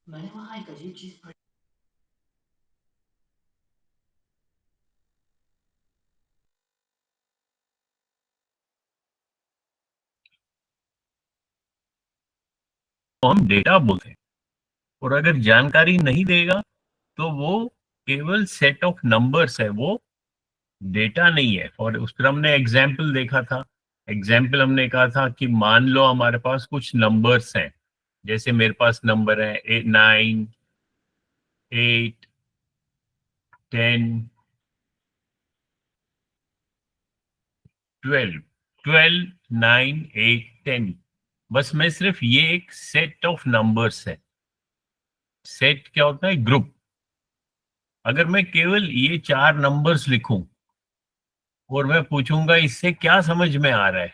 मैंने वहां एक अजीब चीज पढ़ी। तो हम डेटा बोलते हैं, और अगर जानकारी नहीं देगा तो वो केवल सेट ऑफ नंबर्स है, वो डेटा नहीं है। और उस पर हमने एग्जाम्पल देखा था। एग्जाम्पल हमने कहा था कि मान लो हमारे पास कुछ नंबर्स हैं, जैसे मेरे पास नंबर है 9, 8, 10, 12, 12, 9, 8, 10। बस मैं सिर्फ ये एक सेट ऑफ नंबर्स है। सेट क्या होता है? ग्रुप। अगर मैं केवल ये 4 नंबर्स लिखूं और मैं पूछूंगा इससे क्या समझ में आ रहा है,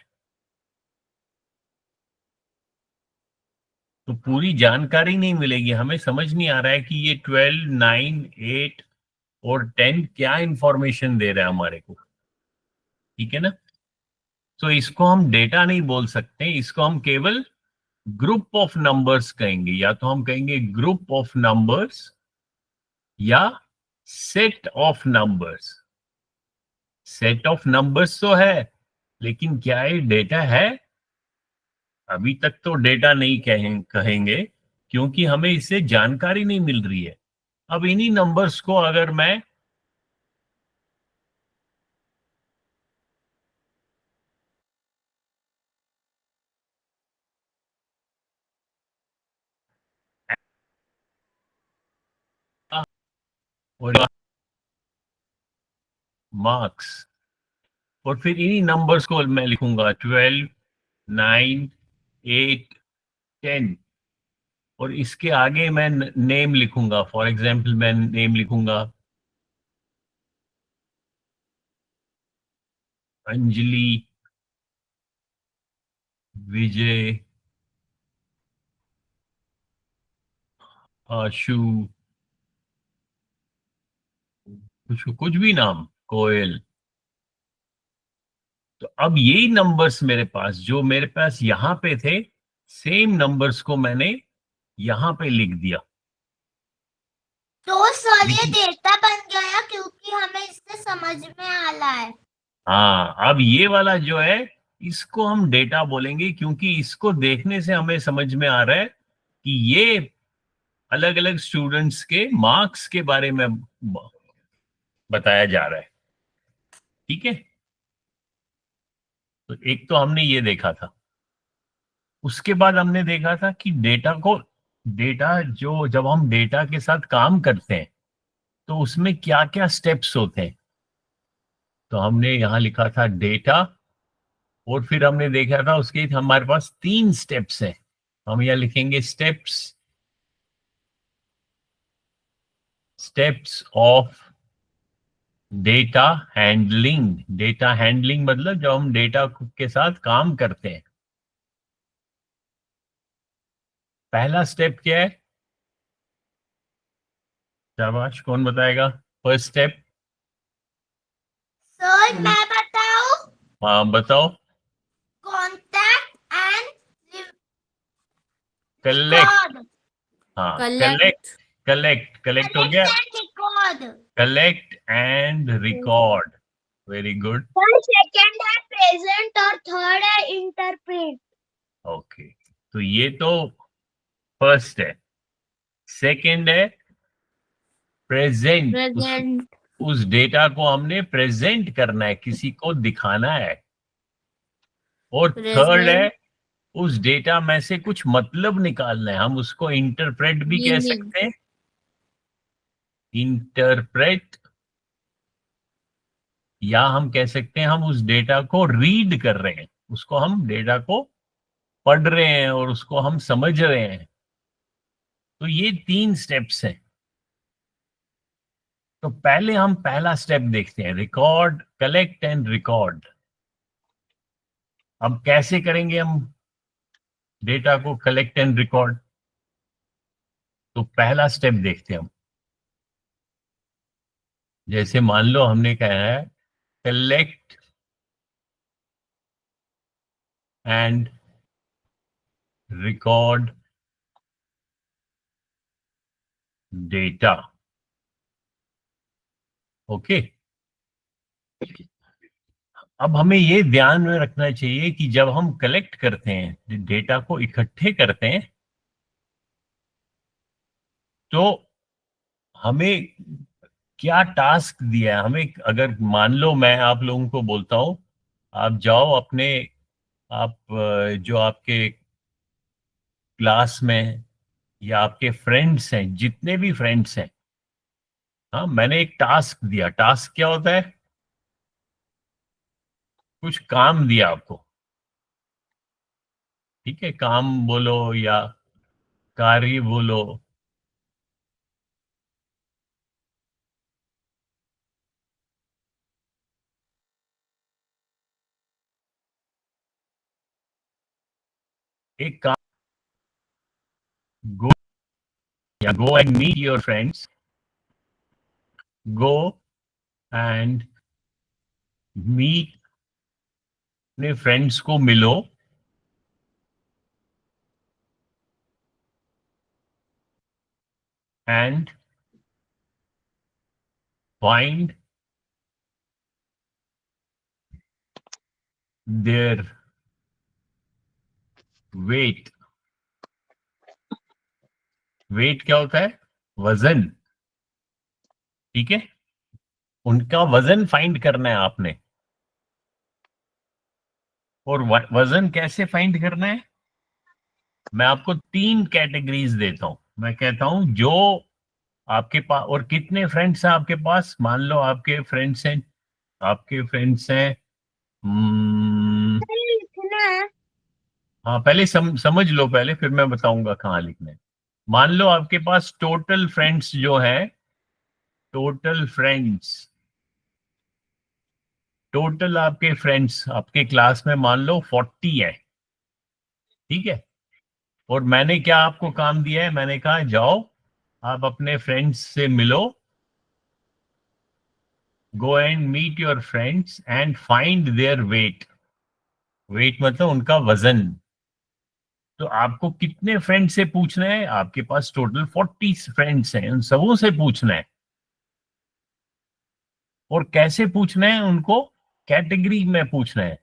तो पूरी जानकारी नहीं मिलेगी। हमें समझ नहीं आ रहा है कि ये 12, 9, 8 और 10 क्या इंफॉर्मेशन दे रहा है हमारे को। ठीक है ना? तो इसको हम डेटा नहीं बोल सकते, इसको हम केवल ग्रुप ऑफ नंबर्स कहेंगे। या तो हम कहेंगे ग्रुप ऑफ नंबर्स या set of numbers. Set of numbers तो है, लेकिन क्या ये डेटा है? अभी तक तो डेटा नहीं कहेंगे, क्योंकि हमें इससे जानकारी नहीं मिल रही है। अब इन्हीं नंबर्स को अगर मैं और मार्क्स, और फिर इन्हीं नंबर्स को मैं लिखूंगा 12, 9, 8, 10, और इसके आगे मैं नेम लिखूंगा। फॉर एग्जाम्पल मैं नेम लिखूंगा अंजलि, विजय, आशु, कुछ कुछ भी नाम, कोयल। तो अब यही नंबर्स मेरे पास, जो मेरे पास यहाँ पे थे, सेम नंबर्स को मैंने यहाँ पे लिख दिया। तो सर ये लेकिन डेटा बन गया क्योंकि हमें इससे समझ में आ रहा है। हाँ, अब ये वाला जो है, इसको हम डेटा बोलेंगे, क्योंकि इसको देखने से हमें समझ में आ रहा है कि ये अलग अलग स्टूडेंट्स के मार्क्स के बारे में बताया जा रहा है। ठीक है? तो एक तो हमने ये देखा था। उसके बाद हमने देखा था कि डेटा जो जब हम डेटा के साथ काम करते हैं तो उसमें क्या क्या स्टेप्स होते हैं। तो हमने यहाँ लिखा था डेटा, और फिर हमने देखा था उसके हमारे पास 3 स्टेप्स हैं। हम यहाँ लिखेंगे steps of data handling. Data handling मतलब जब हम डेटा के साथ काम करते हैं। पहला स्टेप क्या है? शाबाश, कौन बताएगा फर्स्ट स्टेप? सर मैं बताऊं? हाँ बताओ। Contact and collect. रिकॉर्ड। हाँ, कलेक्ट। कलेक्ट हो गया। Collect and record. Collect and record. Very good. Sir second है प्रेजेंट और थर्ड है इंटरप्रेट। ओके, तो ये तो फर्स्ट है। सेकंड है प्रेजेंट। प्रेजेंट। उस डेटा को हमने प्रेजेंट करना है, किसी को दिखाना है। और थर्ड है प्रेजेंट। उस डेटा में से कुछ मतलब निकालना है। हम उसको इंटरप्रेट भी कह मीनिंग। सकते हैं। इंटरप्रेट, या हम कह सकते हैं हम उस डेटा को रीड कर रहे हैं, उसको हम डेटा को पढ़ रहे हैं और उसको हम समझ रहे हैं। तो ये 3 स्टेप्स हैं। तो पहले हम पहला स्टेप देखते हैं, रिकॉर्ड, कलेक्ट एंड रिकॉर्ड। अब कैसे करेंगे हम डेटा को कलेक्ट एंड रिकॉर्ड? तो पहला स्टेप देखते हैं हम। जैसे मान लो हमने कहा है collect and record data. Okay, अब हमें ये ध्यान में रखना चाहिए कि जब हम कलेक्ट करते हैं, डेटा को इकट्ठे करते हैं, तो हमें क्या टास्क दिया है। हमें, अगर मान लो मैं आप लोगों को बोलता हूं, आप जाओ अपने, आप जो आपके क्लास में या आपके फ्रेंड्स हैं, जितने भी फ्रेंड्स हैं, हाँ, मैंने एक टास्क दिया। टास्क क्या होता है? कुछ काम दिया आपको, ठीक है, काम बोलो या कार्य बोलो। एक काम, गो या go and meet your friends, go and meet, अपने फ्रेंड्स को मिलो and find their weight. Weight क्या होता है? वजन, ठीक है। उनका वजन फाइंड करना है आपने। और वजन कैसे फाइंड करना है? मैं आपको 3 कैटेगरीज देता हूं। मैं कहता हूं जो आपके पास, और कितने फ्रेंड्स हैं आपके पास, मान लो आपके फ्रेंड्स हैं, आपके फ्रेंड्स हैं, लिखना है। हाँ, पहले समझ लो पहले, फिर मैं बताऊंगा कहाँ लिखना है। मान लो आपके पास टोटल फ्रेंड्स जो है, टोटल फ्रेंड्स, टोटल आपके फ्रेंड्स आपके क्लास में मान लो 40 है, ठीक है। और मैंने क्या आपको काम दिया है? मैंने कहा जाओ आप अपने फ्रेंड्स से मिलो, go and meet your friends and find their weight. Weight मतलब उनका वजन। तो आपको कितने फ्रेंड से पूछना है? आपके पास टोटल 40 फ्रेंड्स हैं, उन सबों से पूछना है। और कैसे पूछना है उनको? कैटेगरी में पूछना है।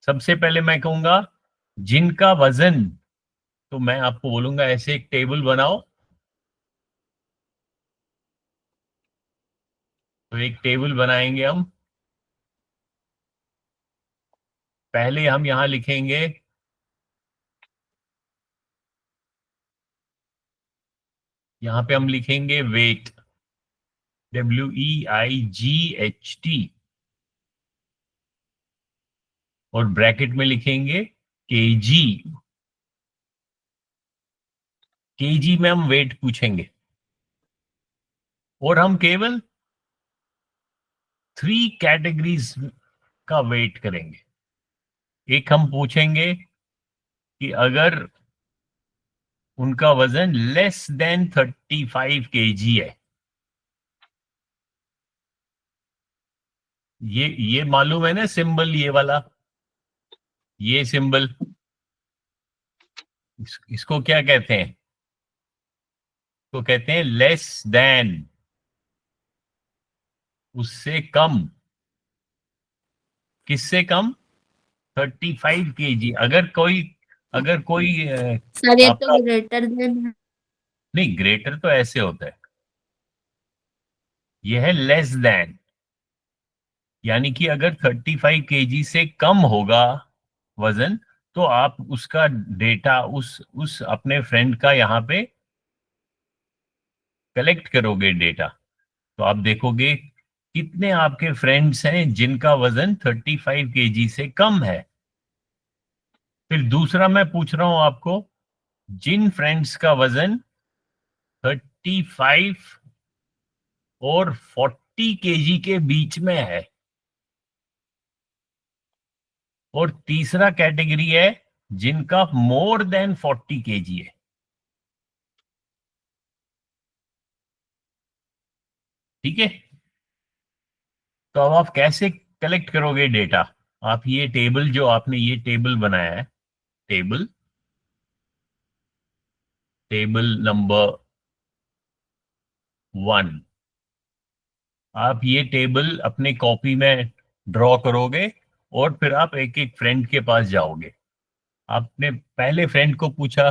सबसे पहले मैं कहूंगा जिनका वजन, तो मैं आपको बोलूंगा ऐसे एक टेबल बनाओ। तो एक टेबल बनाएंगे हम। पहले हम यहां लिखेंगे, यहां पे हम लिखेंगे वेट, WEIGHT, और ब्रैकेट में लिखेंगे केजी। केजी में हम वेट पूछेंगे। और हम केवल 3 कैटेगरीज का वेट करेंगे। एक हम पूछेंगे कि अगर उनका वजन लेस देन 35 केजी है, ये मालूम है ना सिंबल, ये वाला, ये सिंबल, इसको क्या कहते हैं? तो कहते हैं लेस देन, उससे कम। किससे कम? 35 केजी। अगर कोई सर ये तो आपका, ग्रेटर देन है। नहीं, ग्रेटर तो ऐसे होता है, यह है लेस देन। यानी कि अगर 35 केजी से कम होगा वजन, तो आप उसका डेटा उस अपने फ्रेंड का यहाँ पे कलेक्ट करोगे डेटा। तो आप देखोगे कितने आपके फ्रेंड्स हैं जिनका वजन 35 केजी से कम है। फिर दूसरा मैं पूछ रहा हूं आपको, जिन फ्रेंड्स का वजन 35 और 40 केजी के बीच में है। और तीसरा कैटेगरी है जिनका मोर देन 40 केजी है। ठीक है। तो अब आप कैसे कलेक्ट करोगे डेटा? आप ये टेबल, जो आपने ये टेबल बनाया है, टेबल, टेबल नंबर 1। आप ये टेबल अपने कॉपी में ड्रॉ करोगे और फिर आप एक एक फ्रेंड के पास जाओगे। आपने पहले फ्रेंड को पूछा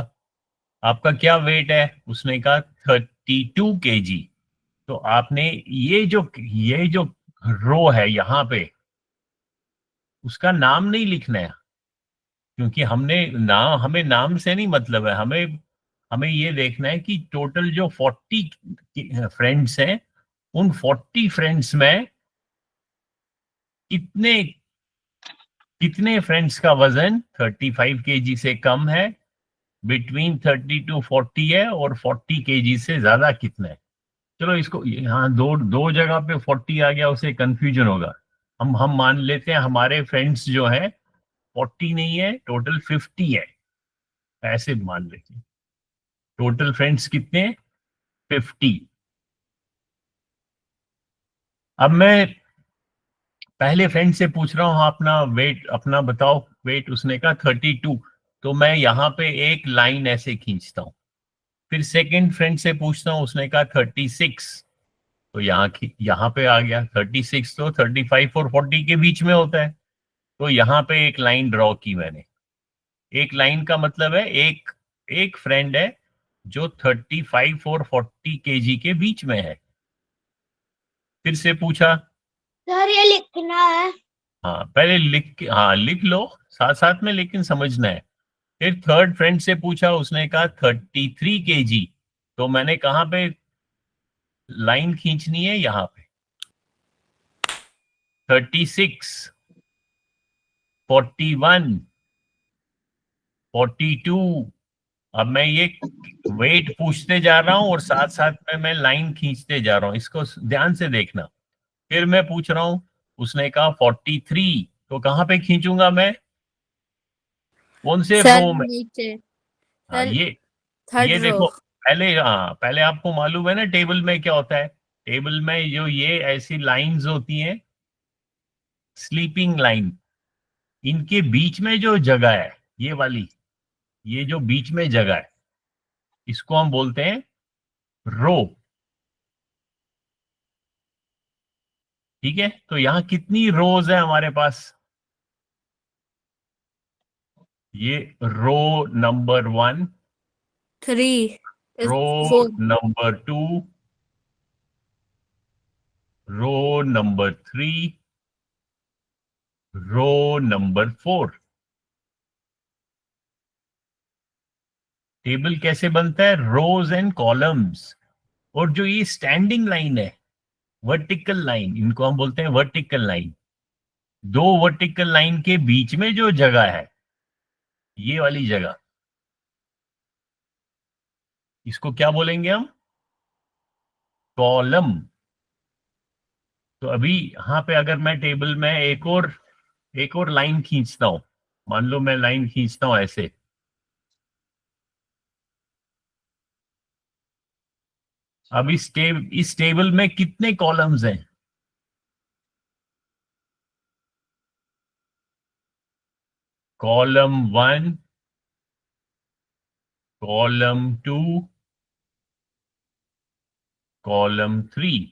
आपका क्या वेट है, उसने कहा 32 kg। तो आपने ये जो रो है यहाँ पे, उसका नाम नहीं लिखना है, क्योंकि हमें नाम से नहीं मतलब है। हमें हमें ये देखना है कि टोटल जो 40 फ्रेंड्स हैं, उन 40 फ्रेंड्स में कितने कितने फ्रेंड्स का वजन 35 kg से कम है, बिटवीन 30 to 40 है, और 40 kg से ज्यादा कितना है। चलो इसको यहाँ दो दो जगह पे 40 आ गया, उसे कंफ्यूजन होगा। हम मान लेते हैं हमारे फ्रेंड्स जो है 40 नहीं है, टोटल 50 है, ऐसे मान लेते हैं। टोटल फ्रेंड्स कितने? 50। अब मैं पहले फ्रेंड से पूछ रहा हूँ अपना वेट, अपना बताओ वेट। उसने कहा 32। तो मैं यहाँ पे एक लाइन ऐसे खींचता हूँ। फिर सेकंड फ्रेंड से पूछता हूँ, उसने कहा 36। तो यहाँ पे आ गया 36। तो 35 और 40 के बीच में होता है। तो यहाँ पे एक लाइन ड्रॉ की मैंने। एक लाइन का मतलब है एक एक फ्रेंड है जो 35 और 40 kg के बीच में है। फिर से पूछा, सर ये लिखना है। हाँ पहले लिख लो साथ साथ में, लेकिन समझना है। फिर थर्ड फ्रेंड से पूछा, उसने कहा 33 kg। तो मैंने कहाँ पे लाइन खींचनी है? यहाँ पे 36, 41, 42। अब मैं ये वेट पूछते जा रहा हूं और साथ साथ में मैं लाइन खींचते जा रहा हूं, इसको ध्यान से देखना। फिर मैं पूछ रहा हूं, उसने कहा 43। तो कहां पे खींचूंगा मैं? कौन से सर रो में? नीचे। हाँ सर ये थर्ड रो। देखो, पहले आपको मालूम है ना टेबल में क्या होता है। टेबल में जो ये ऐसी लाइंस होती हैं, स्लीपिंग लाइन, इनके बीच में जो जगह है, ये वाली, ये जो बीच में जगह है, इसको हम बोलते हैं रो। ठीक है, तो यहाँ कितनी रोज है हमारे पास? ये row number 1, 3, row 4। Number 2, row number 3, row number 4। Table कैसे बनता है? Rows and columns. और जो ये स्टैंडिंग लाइन है, वर्टिकल लाइन, इनको हम बोलते हैं वर्टिकल लाइन। दो वर्टिकल लाइन के बीच में जो जगह है, ये वाली जगह, इसको क्या बोलेंगे हम? कॉलम। तो अभी यहाँ पे अगर मैं टेबल में एक और लाइन खींचता हूं, मान लो मैं लाइन खींचता हूं ऐसे। अब इस टेबल में कितने कॉलम्स हैं? Column 1, column 2, column 3।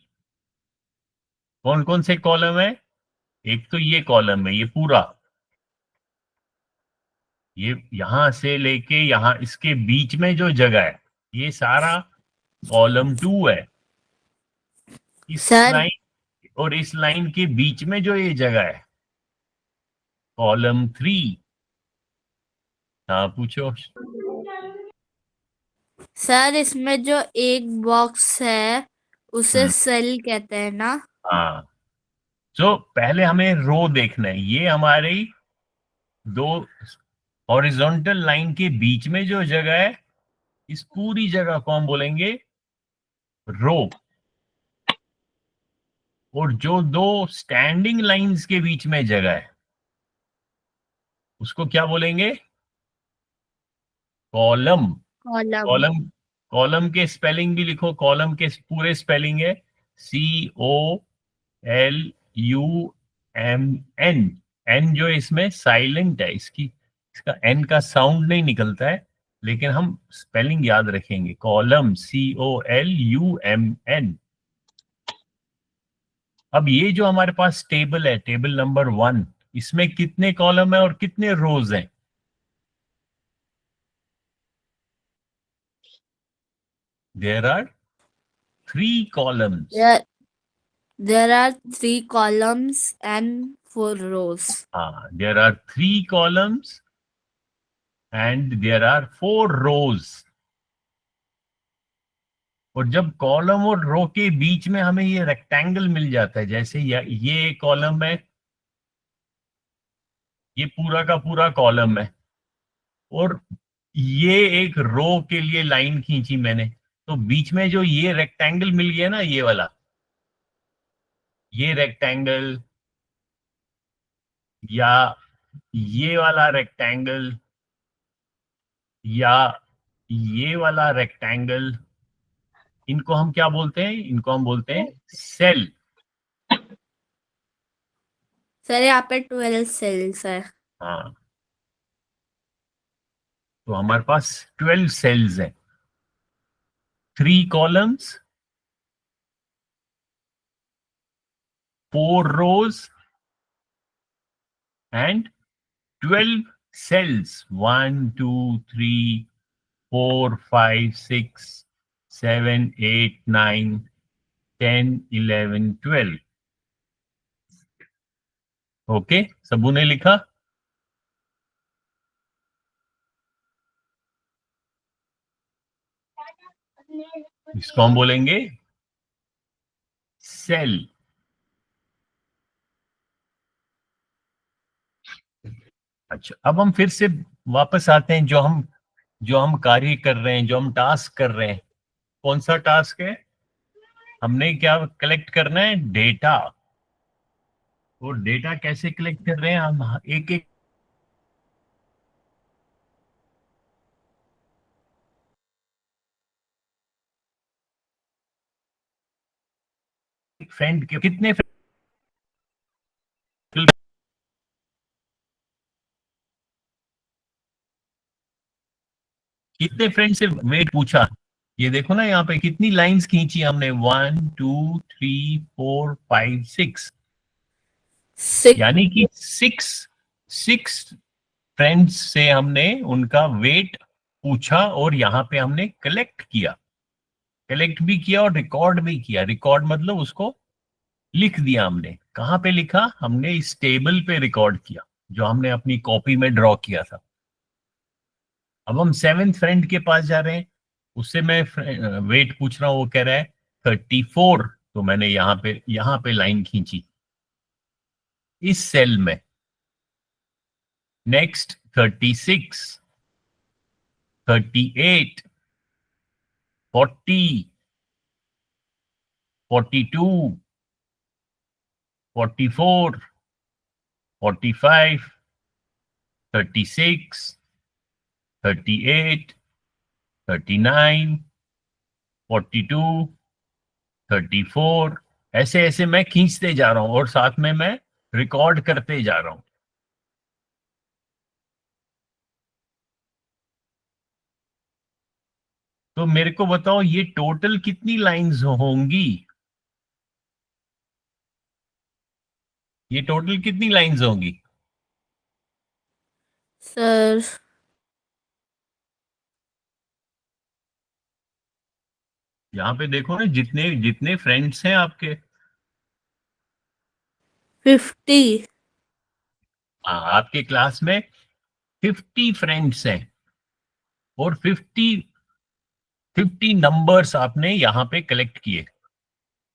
कौन कौन से कॉलम है? एक तो ये कॉलम है, ये पूरा, ये यहां से लेके यहां, इसके बीच में जो जगह है, ये सारा कॉलम 2 है। इस सर लाइन और इस लाइन के बीच में जो ये जगह है, कॉलम 3। हाँ पूछो। सर इसमें जो एक बॉक्स है उसे हम्म, सेल कहते हैं ना। हाँ। तो पहले हमें रो देखना है। ये हमारी दो हॉरिजॉन्टल लाइन के बीच में जो जगह है, इस पूरी जगह को हम बोलेंगे रो। और जो दो स्टैंडिंग लाइंस के बीच में जगह है, उसको क्या बोलेंगे? कॉलम। कॉलम। कॉलम, कॉलम के स्पेलिंग भी लिखो। कॉलम के पूरे स्पेलिंग है COLUMN। एन जो इसमें साइलेंट है, इसका एन का साउंड नहीं निकलता है, लेकिन हम स्पेलिंग याद रखेंगे। Column COLUMN। अब ये जो हमारे पास टेबल है, टेबल नंबर 1, इसमें कितने कॉलम है और कितने रोज हैं? There are 3 columns. There are 3 columns and 4 rows. हाँ, there are 3 columns and there are 4 rows. और जब कॉलम और रो के बीच में हमें ये रेक्टेंगल मिल जाता है, जैसे ये कॉलम है, ये पूरा का पूरा कॉलम है, और ये एक रो के लिए लाइन खींची मैंने, तो बीच में जो ये रेक्टेंगल मिल गया ना, ये वाला, ये रेक्टेंगल या ये वाला रेक्टेंगल या ये वाला रेक्टेंगल, इनको हम क्या बोलते हैं? इनको हम बोलते हैं सेल. सर यहाँ पे 12 सेल्स है. हाँ, तो हमारे पास 12 सेल्स हैं, 3 columns, 4 rows and 12 cells. 1 2 3 4 5 6 7 8 9 10 11 12. Okay, सबू ने लिखा? इसको हम बोलेंगे सेल. अच्छा, अब हम फिर से वापस आते हैं, जो हम कार्य कर रहे हैं, जो हम टास्क कर रहे हैं. कौन सा टास्क है? हमने क्या कलेक्ट करना है? डेटा. और डेटा कैसे कलेक्ट कर रहे हैं? हम एक एक फ्रेंड के कितने फ्रेंड से वेट पूछा. ये देखो ना, यहाँ पे कितनी लाइंस खींची हमने? 1 2 3 4 5 6. 6. यानी कि 6 फ्रेंड्स से हमने उनका वेट पूछा और यहाँ पे हमने कलेक्ट भी किया और रिकॉर्ड भी किया. रिकॉर्ड मतलब उसको लिख दिया हमने. कहाँ पे लिखा? हमने इस टेबल पे रिकॉर्ड किया, जो हमने अपनी कॉपी में ड्रॉ किया था. अब हम 7th फ्रेंड के पास जा रहे हैं, उससे मैं वेट पूछ रहा हूँ, वो कह रहा है 34. तो मैंने यहाँ पे लाइन खींची इस सेल में. नेक्स्ट 36, 38, 40, 42, 44, 45, 36, 38, 39, 42, 34. ऐसे ऐसे मैं खींचते जा रहा हूं और साथ में मैं रिकॉर्ड करते जा रहा हूं. तो मेरे को बताओ, ये टोटल कितनी लाइंस होंगी? ये टोटल कितनी लाइंस होंगी? सर यहाँ पे देखो ना, जितने जितने फ्रेंड्स हैं आपके. 50. आपके क्लास में 50 फ्रेंड्स हैं और 50 नंबर्स आपने यहाँ पे कलेक्ट किए.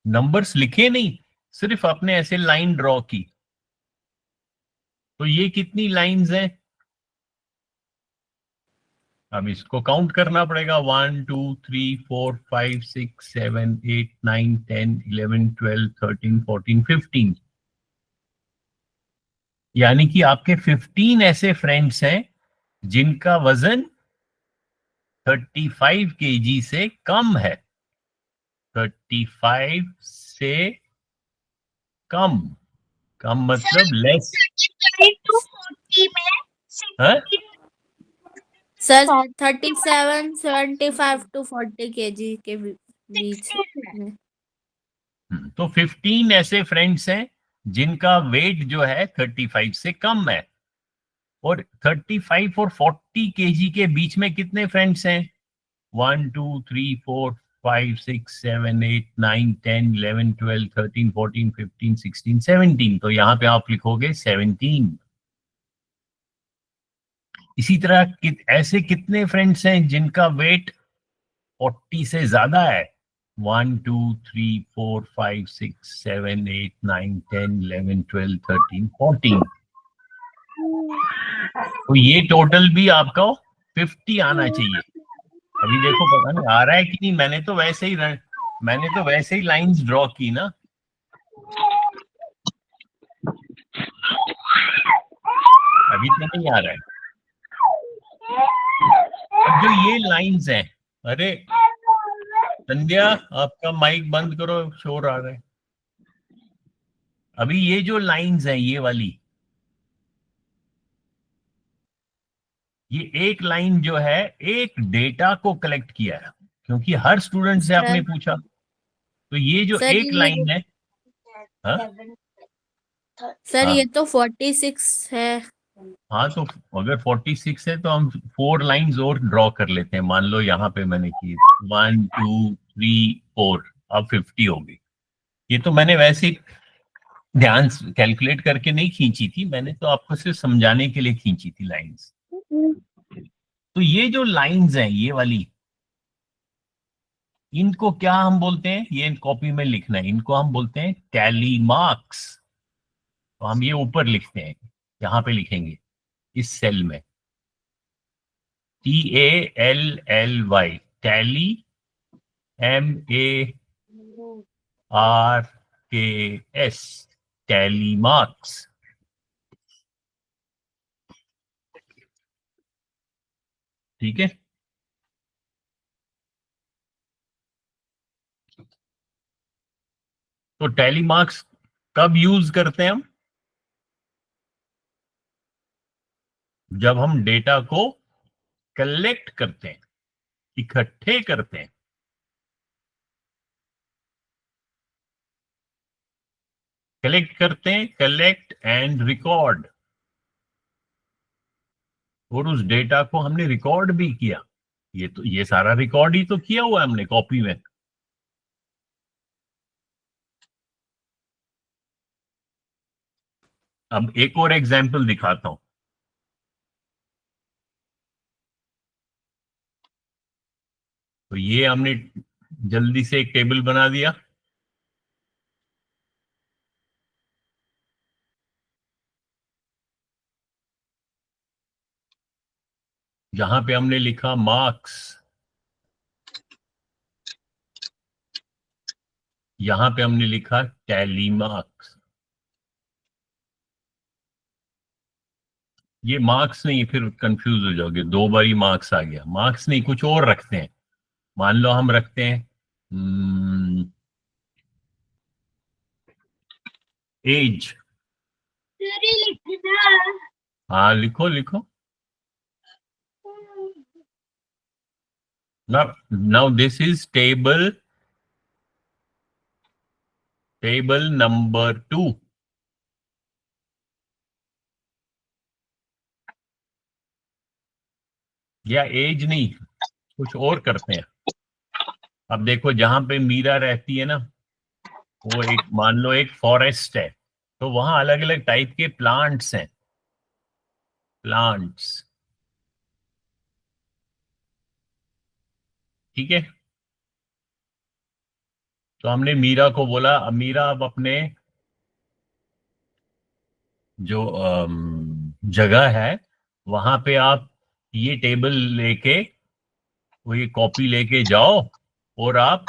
नंबर्स लिखे नहीं, सिर्फ आपने ऐसे लाइन ड्रॉ की. तो ये कितनी लाइंस हैं? अब इसको काउंट करना पड़ेगा. 1 2 3 4 5 6 7 8 9 10 11 12 13 14 15. यानी कि आपके 15 ऐसे फ्रेंड्स हैं जिनका वजन 35 kg से कम है. 35 से कम. कम मतलब लेस. 35 to 40 में हाँ? 60 सर 37 75 to 40 kg के बीच में. तो 15 ऐसे फ्रेंड्स हैं जिनका वेट जो है 35 से कम है, और 35 और 40 केजी के बीच में कितने फ्रेंड्स हैं? 1 2 3 4 5 6 7 8 9 10 11 12 13 14 15 16 17। तो यहाँ पे आप लिखोगे 17। इसी तरह ऐसे कितने फ्रेंड्स हैं जिनका वेट 40 से ज्यादा है? 1 2 3 4 5 6 7 8 9 10 11 12 13 14। तो ये टोटल भी आपका 50 आना चाहिए। अभी देखो पता नहीं आ रहा है कि नहीं, मैंने तो वैसे ही लाइंस ड्रॉ की ना। अभी तो नहीं आ रहा है। अब जो ये लाइंस हैं, अरे संध्या आपका माइक बंद करो, शोर आ रहा है। अभी ये जो लाइंस हैं ये वाली, ये एक लाइन जो है एक डेटा को कलेक्ट किया है, क्योंकि हर स्टूडेंट से आपने पूछा। तो ये जो सर एक लाइन है, हाँ सर हाँ ये तो 46 है। हाँ, तो अगर 46 है तो हम 4 लाइंस और ड्रॉ कर लेते हैं। मान लो यहाँ पे मैंने की 1 2 3 4, अब 50 हो गई। ये तो मैंने वैसे ही ध्यान कैलकुलेट करके नहीं खींची थी, मैंने तो आपको सिर्फ समझाने के लिए खींची थी लाइंस। तो ये जो लाइंस हैं ये वाली, इनको क्या हम बोलते हैं? ये कॉपी में लिखना है, इनको हम बोलते हैं टैली मार्क्स। तो हम ये ऊपर लिखते हैं, यहाँ पे लिखेंगे इस सेल में TALLY, tally, MARKS, tally marks. ठीक है, तो टैली मार्क्स कब यूज करते हैं हम? जब हम डेटा को कलेक्ट करते हैं, इकट्ठे करते हैं। कलेक्ट करते हैं, कलेक्ट एंड रिकॉर्ड, और उस डेटा को हमने रिकॉर्ड भी किया। ये सारा रिकॉर्ड ही तो किया हुआ है हमने कॉपी में। अब एक और एग्जांपल दिखाता हूं। तो ये हमने जल्दी से एक टेबल बना दिया, जहां पे हमने लिखा मार्क्स, यहां पे हमने लिखा टैली मार्क्स। ये मार्क्स नहीं, फिर कंफ्यूज हो जाओगे, 2 बारी मार्क्स आ गया। मार्क्स नहीं, कुछ और रखते हैं। मान लो हम रखते हैं एज। हाँ लिखो लिखो। Now this is table number 2। या एज नहीं, कुछ और करते हैं। अब देखो जहां पे मीरा रहती है ना, वो एक, मान लो एक फॉरेस्ट है, तो वहां अलग अलग टाइप के प्लांट्स हैं, प्लांट्स। ठीक है, तो हमने मीरा को बोला, अब मीरा अब अपने जो जगह है वहां पे आप ये टेबल लेके, वो ये कॉपी लेके जाओ, और आप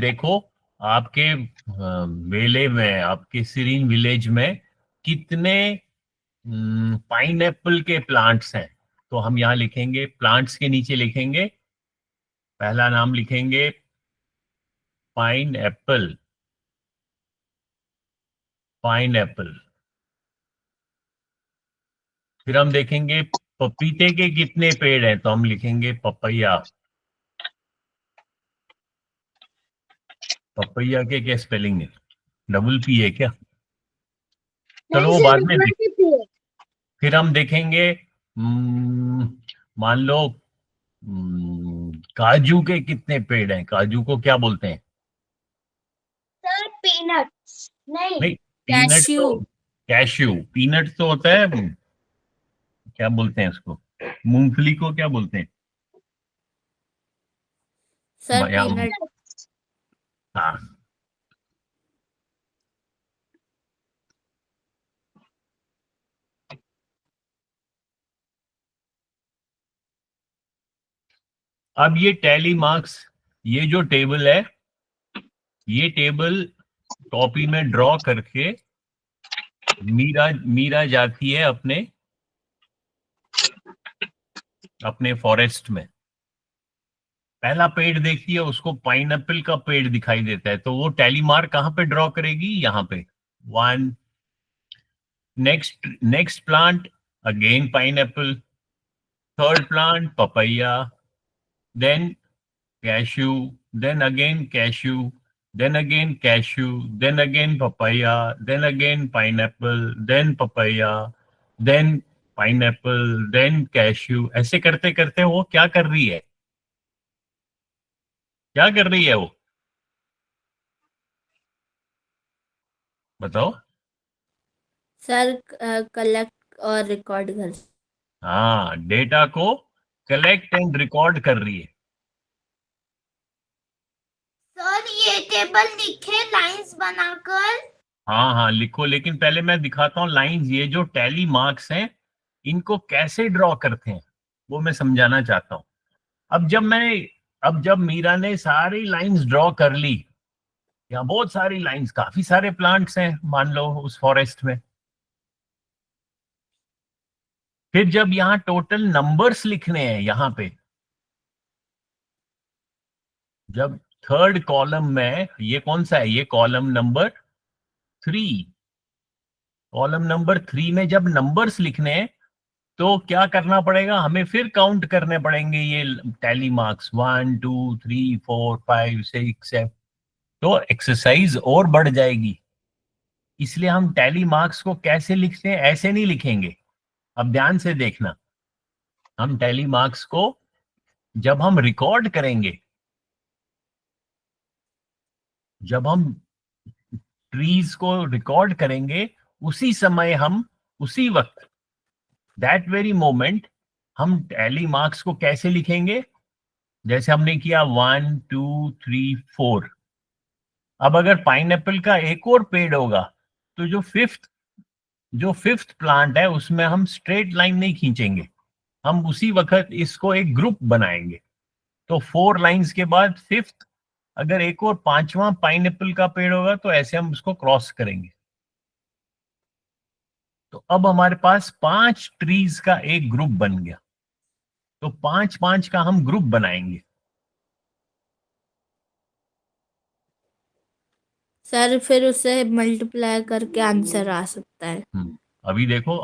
देखो आपके मेले में, आपके सीरीन विलेज में कितने पाइनएप्पल के प्लांट्स हैं। तो हम यहाँ लिखेंगे, प्लांट्स के नीचे लिखेंगे, पहला नाम लिखेंगे पाइन एप्पल, पाइन एप्पल। फिर हम देखेंगे पपीते के कितने पेड़ हैं, तो हम लिखेंगे पपैया। पपैया के क्या स्पेलिंग है? डबल पी है क्या? चलो नहीं वो सर, बाद में डबल देख, पी है। फिर हम देखेंगे। मान लो काजू के कितने पेड़ हैं? काजू को क्या बोलते हैं? सर पीनट्स नहीं। नहीं, पीनट कैश्यू। तो कैश्यू। पीनट तो होता है, क्या बोलते हैं उसको? मूंगफली को क्या बोलते हैं? सर या, पीनट। हाँ। अब ये टैली मार्क्स, ये जो टेबल है, ये टेबल कॉपी में ड्रॉ करके मीरा मीरा जाती है अपने अपने फॉरेस्ट में। पहला पेड़ देखती है, उसको पाइनएप्पल का पेड़ दिखाई देता है, तो वो टैली मार्क कहां पे ड्रॉ करेगी? यहाँ पे 1। Next plant, again pineapple. Third plant papaya, then cashew, then again cashew, then again cashew, then again papaya, then again pineapple, then papaya, then pineapple, then cashew। ऐसे करते करते वो क्या कर रही है? क्या कर रही है वो? बताओ। सर कलेक्ट और रिकॉर्ड कर। हाँ, डेटा को कलेक्ट एंड रिकॉर्ड कर रही है। सर ये टेबल लिखे लाइंस बनाकर। हाँ हाँ, लिखो, लेकिन पहले मैं दिखाता हूँ लाइंस। ये जो टैली मार्क्स हैं, इनको कैसे ड्रॉ करते हैं वो मैं समझाना चाहता हूँ। अब जब मीरा ने सारी लाइंस ड्रॉ कर ली, यहाँ बहुत सारी लाइंस, काफी सारे प्लांट्स हैं मान लो उस फॉरेस्ट में। फिर जब यहाँ टोटल नंबर्स लिखने हैं यहाँ पे, जब थर्ड कॉलम में, ये कौन सा है? ये कॉलम नंबर 3। कॉलम नंबर 3 में जब नंबर्स लिखने हैं, तो क्या करना पड़ेगा? हमें फिर काउंट करने पड़ेंगे ये टैली मार्क्स, 1 2 3 4 5 6 7। तो एक्सरसाइज और बढ़ जाएगी। इसलिए हम टैली मार्क्स को कैसे लिखते हैं? ऐसे नहीं लिखेंगे। अब ध्यान से देखना, हम टैली मार्क्स को जब हम रिकॉर्ड करेंगे, जब हम ट्रीज को रिकॉर्ड करेंगे, उसी समय हम, उसी वक्त, दैट वेरी मोमेंट, हम टैली मार्क्स को कैसे लिखेंगे? जैसे हमने किया 1 2 3 4। अब अगर पाइनएप्पल का एक और पेड़ होगा, तो जो फिफ्थ प्लांट है उसमें हम स्ट्रेट लाइन नहीं खींचेंगे, हम उसी वक्त इसको एक ग्रुप बनाएंगे। तो 4 लाइंस के बाद फिफ्थ, अगर एक और पांचवा पाइनएप्पल का पेड़ होगा तो ऐसे हम उसको क्रॉस करेंगे। तो अब हमारे पास 5 ट्रीज का एक ग्रुप बन गया। तो 5 5 का हम ग्रुप बनाएंगे। सर फिर उसे मल्टीप्लाई करके आंसर आ सकता है। अभी देखो,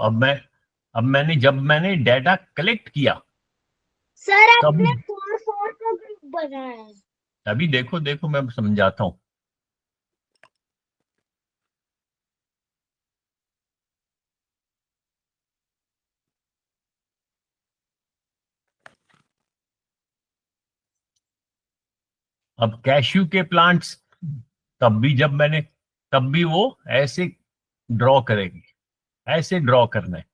जब मैंने डाटा कलेक्ट किया, सर तभी, आपने 4 4 का ग्रुप बनाया है। अभी देखो देखो मैं समझाता हूं। अब कैश्यू के प्लांट्स, तब भी वो ऐसे ड्रॉ करेगी, ऐसे ड्रॉ करना है।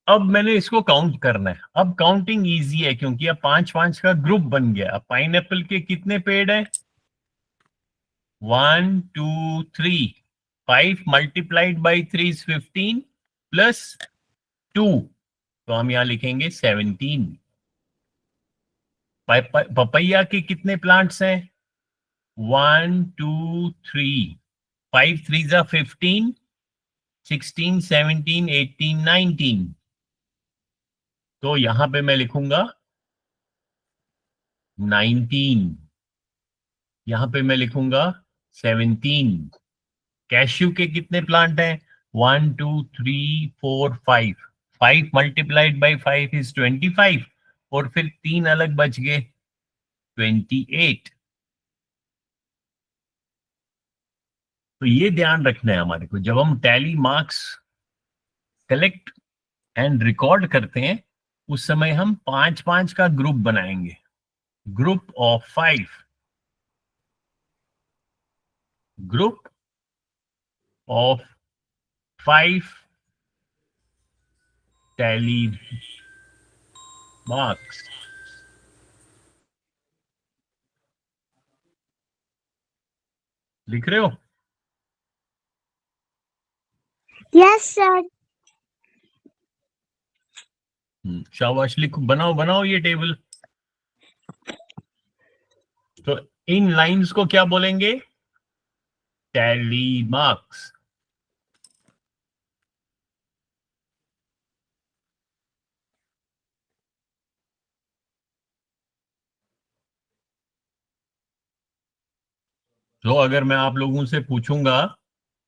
अब मैंने इसको काउंट करना है। अब काउंटिंग इजी है, क्योंकि अब 5 5 का ग्रुप बन गया। अब पाइनएप्पल के कितने पेड़ हैं? 1 2 3। 5 मल्टीप्लाइड बाई 3 इज 15 प्लस 2, तो हम यहां लिखेंगे 17। पपैया के कितने प्लांट्स हैं? 1 2 3। 5 3 जा 15, 16 17 18 19। तो यहां पे मैं लिखूंगा 19, यहां पे मैं लिखूंगा 17। कैश्यू के कितने प्लांट हैं? 1 2 3 4 5। 5 मल्टीप्लाइड बाई 5 इज 25 और फिर 3 अलग बच गए 28। तो ये ध्यान रखना है हमारे को, जब हम tally marks collect and record करते हैं उस समय हम 5-5 का ग्रुप बनाएंगे, group of 5, group of 5 tally marks. लिख रहे हो? Yes sir. शाबाश, लिखो, बनाओ बनाओ ये टेबल। तो इन लाइंस को क्या बोलेंगे? Tally marks. तो अगर मैं आप लोगों से पूछूंगा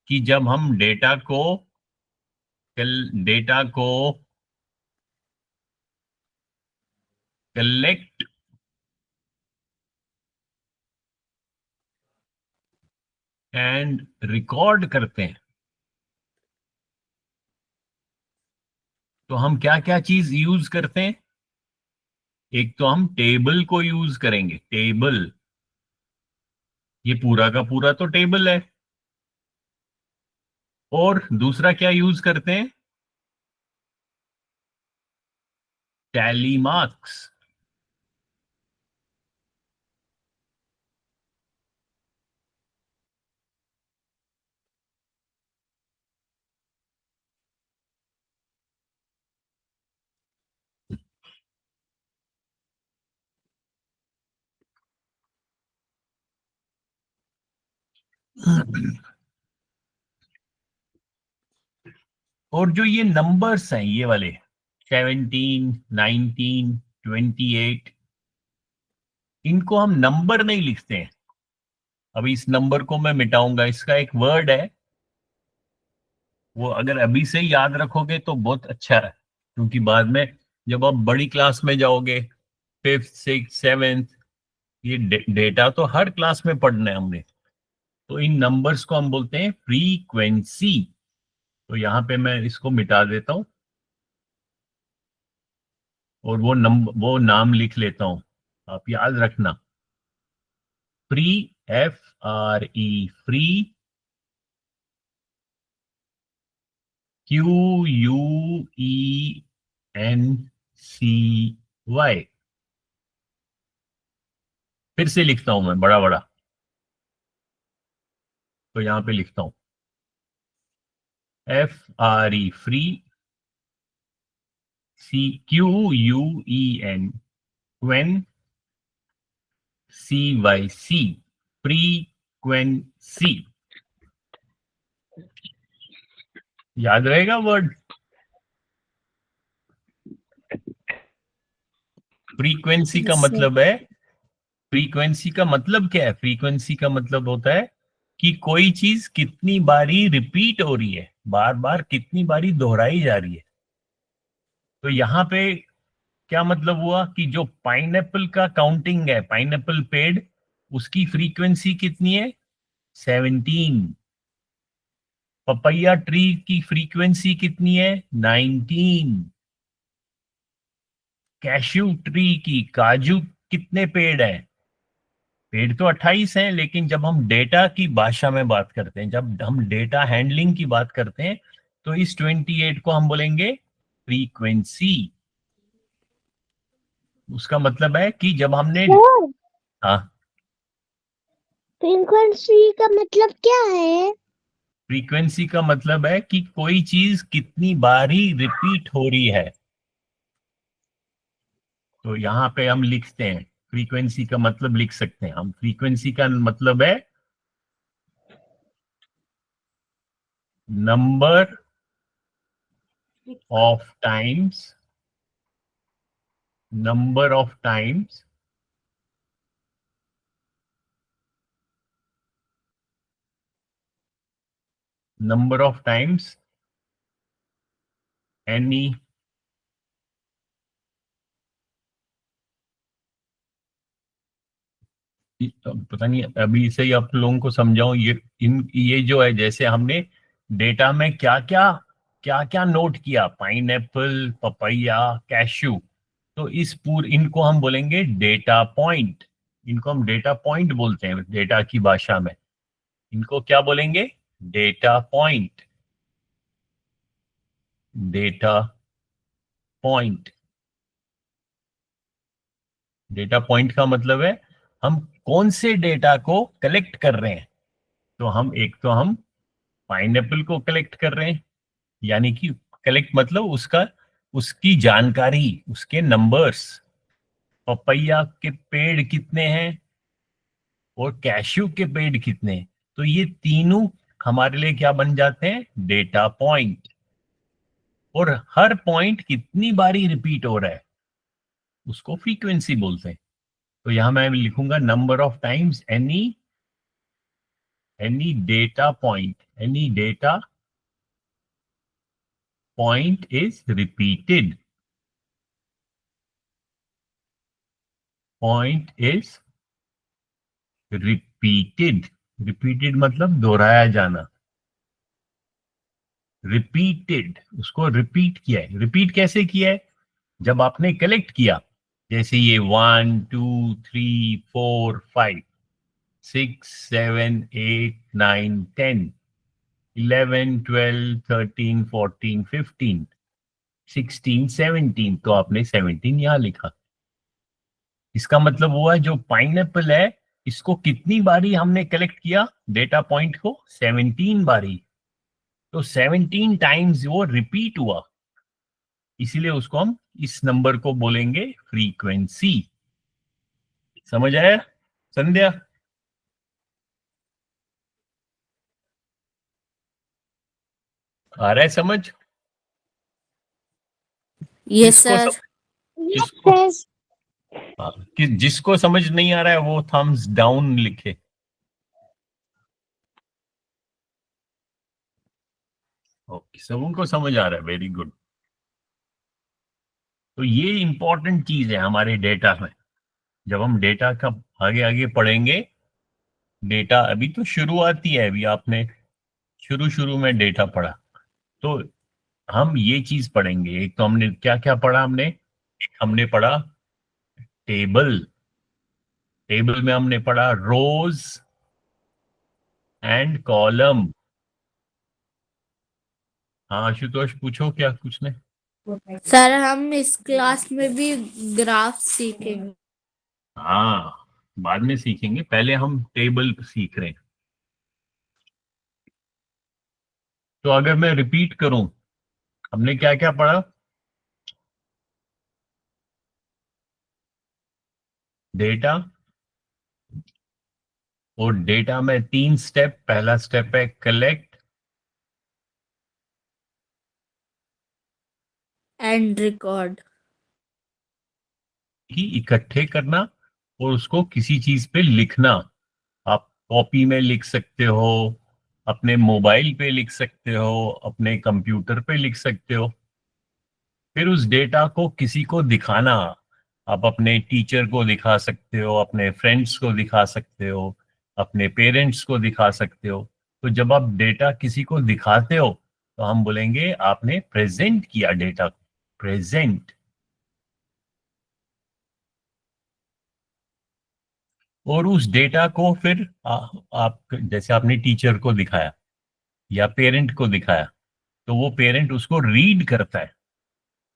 कि जब हम डेटा को कलेक्ट एंड रिकॉर्ड करते हैं तो हम क्या क्या चीज यूज करते हैं? एक तो हम टेबल को यूज करेंगे, टेबल, ये पूरा का पूरा तो टेबल है। और दूसरा क्या यूज करते हैं? Tally marks. और जो ये नंबर्स हैं, ये वाले 17, 19, 28, इनको हम नंबर नहीं लिखते हैं। अभी इस नंबर को मैं मिटाऊंगा, इसका एक वर्ड है, वो अगर अभी से याद रखोगे तो बहुत अच्छा है, क्योंकि बाद में जब आप बड़ी क्लास में जाओगे, 5th 6th 7th, ये डेटा तो हर क्लास में पढ़ना है हमने। तो इन नंबर्स को हम बोलते हैं फ्रीक्वेंसी। तो यहाँ पे मैं इसको मिटा देता हूँ और वो नाम लिख लेता हूँ, आप याद रखना। Free, FRE, free, QUENCY। फिर से लिखता हूं मैं बड़ा बड़ा, तो यहां पे लिखता हूं FRE, free, QUEN, क्वेन, CYC, frequency. याद रहेगा वर्ड? फ्रीक्वेंसी का मतलब है, फ्रीक्वेंसी का मतलब क्या है? फ्रीक्वेंसी का मतलब होता है कि कोई चीज कितनी बारी रिपीट हो रही है, बार बार कितनी बारी दोहराई जा रही है। तो यहाँ पे क्या मतलब हुआ कि जो पाइनएप्पल का काउंटिंग है, पाइनएप्पल पेड़, उसकी फ्रीक्वेंसी कितनी है? 17। पपैया ट्री की फ्रीक्वेंसी कितनी है? 19। कैश्यू ट्री की, काजू कितने पेड़ हैं? पेड़ तो 28 हैं, लेकिन जब हम डेटा की भाषा में बात करते हैं, जब हम डेटा हैंडलिंग की बात करते हैं, तो इस 28 को हम बोलेंगे फ्रीक्वेंसी। उसका मतलब है कि जब हमने, हाँ, फ्रीक्वेंसी का मतलब क्या है? फ्रीक्वेंसी का मतलब है कि कोई चीज कितनी बारी रिपीट हो रही है। तो यहाँ पे हम लिखते हैं, फ्रीक्वेंसी का मतलब लिख सकते हैं हम। फ्रीक्वेंसी का मतलब है number of times, number of times number of times any पता नहीं अभी इसे ही आप लोगों को समझाऊं। ये जो है, जैसे हमने डेटा में क्या क्या नोट किया, पाइनएप्पल, पपैया, कैश्यू, तो इनको हम बोलेंगे डेटा पॉइंट। इनको हम डेटा पॉइंट बोलते हैं डेटा की भाषा में। इनको क्या बोलेंगे? Data point. Data point. Data point का मतलब है हम कौन से डेटा को कलेक्ट कर रहे हैं। तो हम पाइनएप्पल को कलेक्ट कर रहे हैं, यानी कि कलेक्ट मतलब उसकी जानकारी, उसके नंबर्स। पपैया के पेड़ कितने हैं और कैश्यू के पेड़ कितने हैं, तो ये तीनों हमारे लिए क्या बन जाते हैं? Data point. और हर पॉइंट कितनी बारी रिपीट हो रहा है उसको फ्रीक्वेंसी बोलते हैं। तो यहां मैं लिखूंगा number of times any data point is repeated. Point is repeated. Repeated मतलब दोहराया जाना। रिपीटेड, उसको रिपीट किया है। रिपीट कैसे किया है? जब आपने कलेक्ट किया, जैसे ये 1 2 3 4 5 6 7 8 9 10 11 12 13 14 15 16 17, तो आपने 17 यहां लिखा। इसका मतलब हुआ जो पाइनएप्पल है, इसको कितनी बारी हमने कलेक्ट किया डेटा पॉइंट को? 17 बारी। तो 17 टाइम्स वो रिपीट हुआ, इसीलिए उसको हम इस नंबर को बोलेंगे फ्रीक्वेंसी। समझ आया संध्या? आ रहा है समझ? यस जिसको सर। जिसको समझ नहीं आ रहा है वो थम्स डाउन लिखे। ओके, सब उनको समझ आ रहा है, वेरी गुड। तो ये इंपॉर्टेंट चीज है हमारे डेटा में। जब हम डेटा का आगे आगे पढ़ेंगे, डेटा अभी तो शुरुआती है, अभी आपने शुरू में डेटा पढ़ा, तो हम ये चीज पढ़ेंगे। एक तो हमने क्या क्या पढ़ा, एक हमने पढ़ा टेबल। टेबल में हमने पढ़ा रोज एंड कॉलम। हाँ आशुतोष, पूछो क्या पूछने। सर हम इस क्लास में भी ग्राफ सीखेंगे। हाँ, बाद में सीखेंगे, पहले हम टेबल सीख रहे हैं। तो अगर मैं रिपीट करूं, हमने क्या क्या पढ़ा? डेटा, और डेटा में 3 स्टेप। पहला स्टेप है कलेक्ट, एंड रिकॉर्ड। की इकट्ठे करना और उसको किसी चीज पे लिखना। आप कॉपी में लिख सकते हो, अपने मोबाइल पे लिख सकते हो, अपने कंप्यूटर पे लिख सकते हो। फिर उस डेटा को किसी को दिखाना। आप अपने टीचर को दिखा सकते हो, अपने फ्रेंड्स को दिखा सकते हो, अपने पेरेंट्स को दिखा सकते हो। तो जब आप डेटा किसी को दिखाते हो तो हम बोलेंगे आपने प्रेजेंट किया डेटा को। प्रेजेंट। और उस डेटा को फिर आप जैसे आपने टीचर को दिखाया या पेरेंट को दिखाया, तो वो पेरेंट उसको रीड करता है,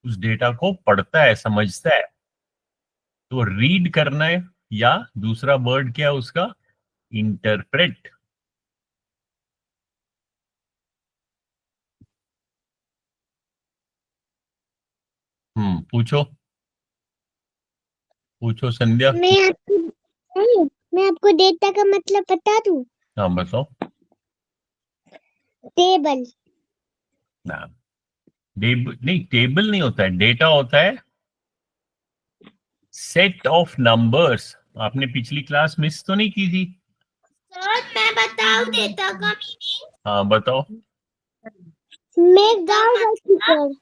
उस डेटा को पढ़ता है, समझता है। तो रीड करना है, या दूसरा वर्ड क्या है उसका? इंटरप्रेट। पूछो पूछो संध्या। मैं आपको डेटा का मतलब बता दूं। हाँ बताओ। टेबल। ना, नहीं, टेबल नहीं होता है, डेटा होता है सेट ऑफ नंबर्स। आपने पिछली क्लास मिस तो नहीं की थी? सर मैं बताऊं डेटा का मीनिंग? हाँ बताओ। मैं गाँव सर।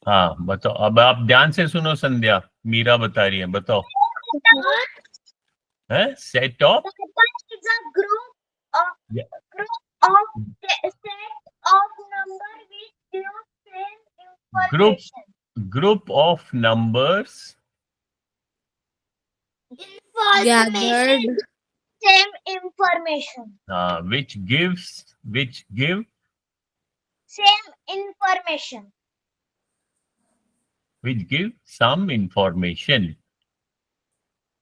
हाँ बताओ, अब आप ध्यान से सुनो संध्या, मीरा बता रही है, बताओ। है set of Data is a group of Yeah. set of number which give same Group. information. Group of numbers gathered Same information. which give Same information. some information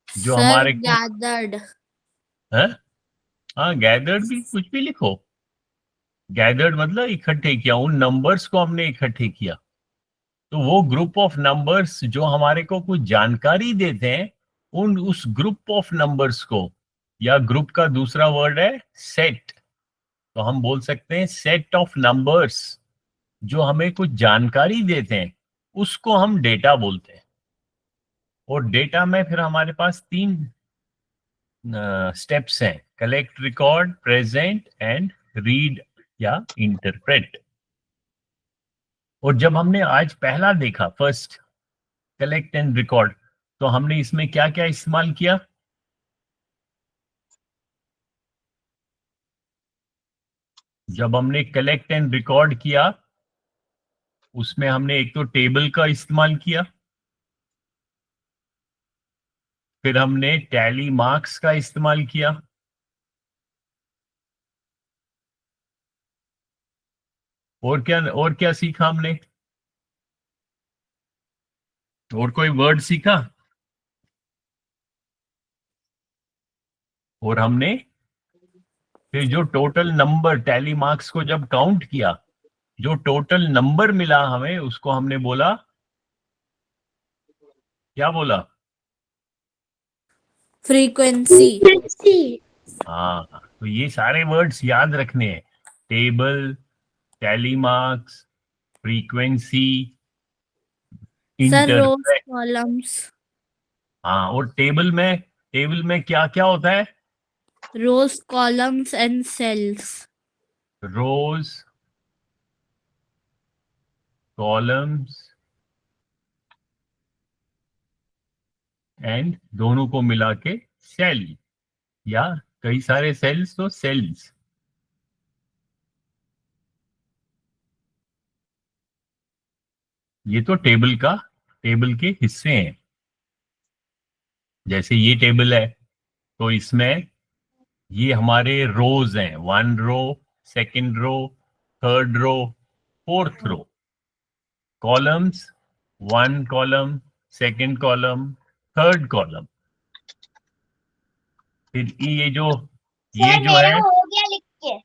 जो sir हमारे को gathered है। हाँ गैदर्ड भी कुछ भी लिखो, gathered मतलब इकट्ठे किया, उन नंबर्स को हमने इकट्ठे किया। तो वो ग्रुप ऑफ नंबर्स जो हमारे को कुछ जानकारी देते हैं, उस ग्रुप ऑफ नंबर्स को, या ग्रुप का दूसरा वर्ड है सेट, तो हम बोल सकते हैं सेट ऑफ नंबर्स जो हमें कुछ जानकारी देते हैं, उसको हम डेटा बोलते हैं। और डेटा में फिर हमारे पास 3 स्टेप्स हैं, collect, record, present and read या इंटरप्रेट। और जब हमने आज पहला देखा, फर्स्ट कलेक्ट एंड रिकॉर्ड, तो हमने इसमें क्या क्या इस्तेमाल किया? जब हमने कलेक्ट एंड रिकॉर्ड किया, उसमें हमने एक तो टेबल का इस्तेमाल किया, फिर हमने टैली मार्क्स का इस्तेमाल किया, और क्या सीखा हमने? और कोई वर्ड सीखा? और हमने फिर जो टोटल नंबर, टैली मार्क्स को जब काउंट किया, जो टोटल नंबर मिला हमें, उसको हमने बोला, क्या बोला? frequency हाँ, तो ये सारे वर्ड्स याद रखने हैं, table, tally marks, frequency, sir rows interpret. columns हाँ, और टेबल में क्या क्या होता है? rows columns and cells rows, columns and दोनों को मिला के सेल, या कई सारे सेल्स तो सेल्स। ये तो टेबल के हिस्से हैं। जैसे ये टेबल है, तो इसमें ये हमारे रोज हैं, 1 row, 2nd row, 3rd row, 4th row. Columns, 1 column, 2nd column, 3rd column. फिर ये जो है, हो गया लिख के।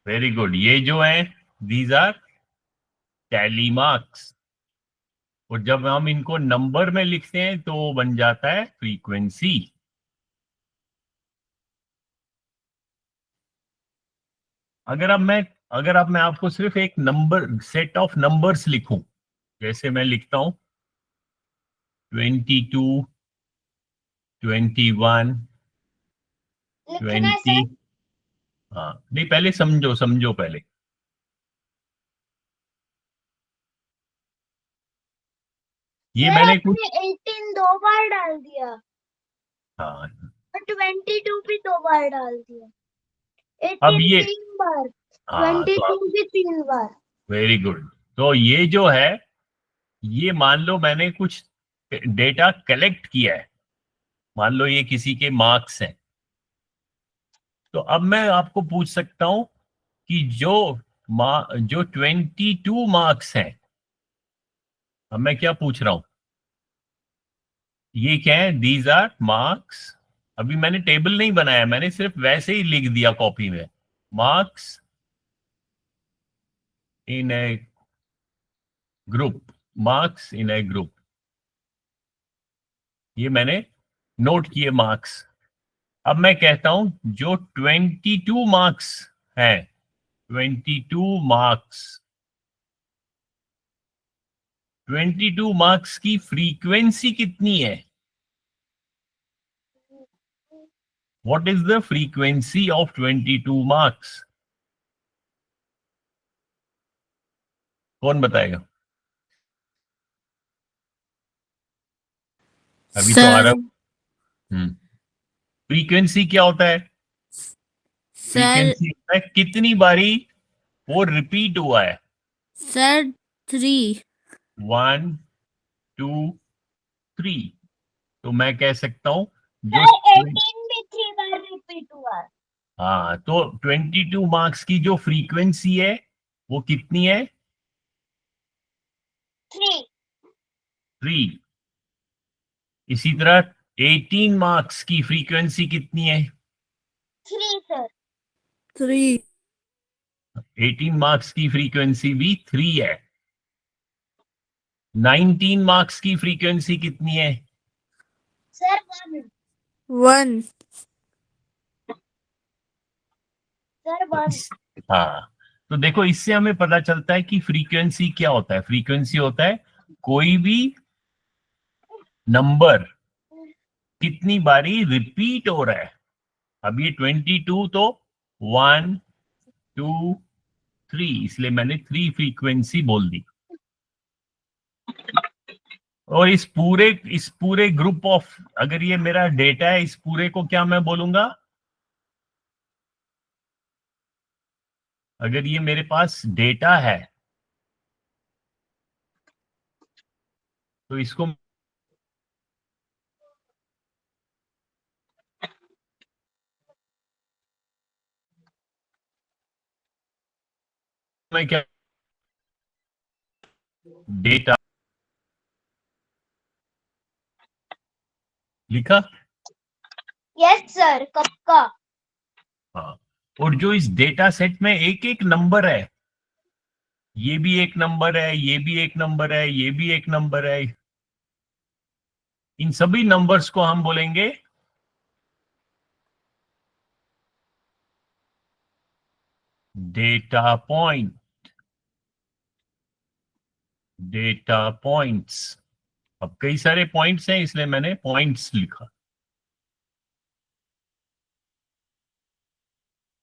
वेरी गुड, ये जो है दीज आर टैली मार्क्स। और जब हम इनको नंबर में लिखते हैं तो बन जाता है फ्रीक्वेंसी। अगर अब मैं आपको सिर्फ एक नंबर, सेट ऑफ नंबर्स लिखूं, जैसे मैं लिखता हूं 22, 21, लिखना 20। हाँ नहीं, पहले समझो पहले। ये मैंने कुछ 18 2 बार डाल दिया हाँ, और 22 भी 2 बार डाल दिया। अब 18 ये 3 बार, हाँ, 22 भी 3 बार। Very good. तो ये जो है, ये मान लो मैंने कुछ डेटा कलेक्ट किया है, मान लो ये किसी के मार्क्स हैं, तो अब मैं आपको पूछ सकता हूं कि जो 22 मार्क्स हैं, अब मैं क्या पूछ रहा हूं, ये क्या है? These are marks. अभी मैंने टेबल नहीं बनाया, मैंने सिर्फ वैसे ही लिख दिया कॉपी में, marks in A group, marks in A group. ये मैंने नोट किए मार्क्स। अब मैं कहता हूं जो 22 मार्क्स है, 22 मार्क्स, 22 मार्क्स की फ्रीक्वेंसी कितनी है? What is the frequency of 22 marks? कौन बताएगा? अभी तो sir आरब। फ्रीक्वेंसी क्या होता है? सर फ्रीक्वेंसी होता है कितनी बारी वो रिपीट हुआ है। सर 3। 1 2 3। तो मैं कह सकता हूं जो 18 भी 3 बार रिपीट हुआ। हाँ, तो 22 मार्क्स की जो फ्रीक्वेंसी है वो कितनी है? 3। 3। इसी तरह 18 मार्क्स की फ्रीक्वेंसी कितनी है? 3 सर। 3। 18 मार्क्स की फ्रीक्वेंसी भी 3 है। 19 मार्क्स की फ्रीक्वेंसी कितनी है? सर 1। 1। सर 1। हाँ, तो देखो इससे हमें पता चलता है कि फ्रीक्वेंसी क्या होता है। फ्रीक्वेंसी होता है कोई भी नंबर कितनी बारी रिपीट हो रहा है। अब ये 22 तो 1 2 3, इसलिए मैंने 3 फ्रीक्वेंसी बोल दी। और इस पूरे ग्रुप ऑफ, अगर ये मेरा डेटा है, इस पूरे को क्या मैं बोलूंगा? अगर ये मेरे पास डेटा है तो इसको मैं क्या, डेटा लिखा। यस सर, कब का? हाँ, और जो इस डेटा सेट में एक एक नंबर है, ये भी एक नंबर है, ये भी एक नंबर है, ये भी एक नंबर है, इन सभी नंबर्स को हम बोलेंगे डेटा पॉइंट। Data points. अब कई सारे पॉइंट्स हैं इसलिए मैंने पॉइंट्स लिखा।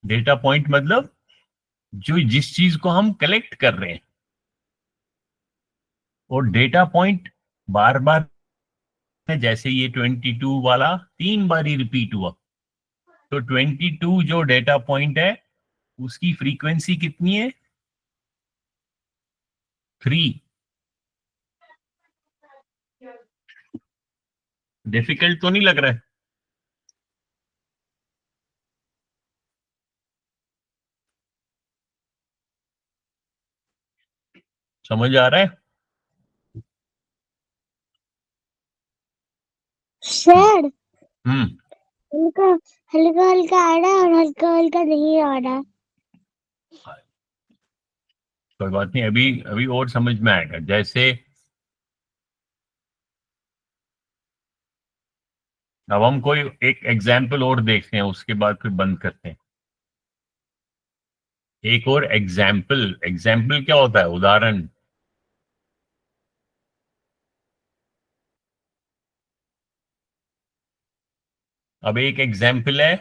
डेटा पॉइंट मतलब जो जिस चीज को हम कलेक्ट कर रहे हैं। और डेटा पॉइंट बार बार, जैसे ये 22 वाला 3 बार ही रिपीट हुआ, तो 22 जो डेटा पॉइंट है उसकी फ्रीक्वेंसी कितनी है? 3। डिफिकल्ट तो नहीं लग रहा है? समझ आ रहा है? सर हम्म। हल्का हल्का हल्का आ रहा है और हल्का हल्का नहीं आ रहा। कोई बात नहीं, अभी अभी और समझ में आएगा। जैसे अब हम कोई एक एग्जाम्पल और देखते हैं, उसके बाद फिर बंद करते हैं। एक और एग्जाम्पल। एग्जाम्पल क्या होता है? उदाहरण। अब एक एग्जाम्पल है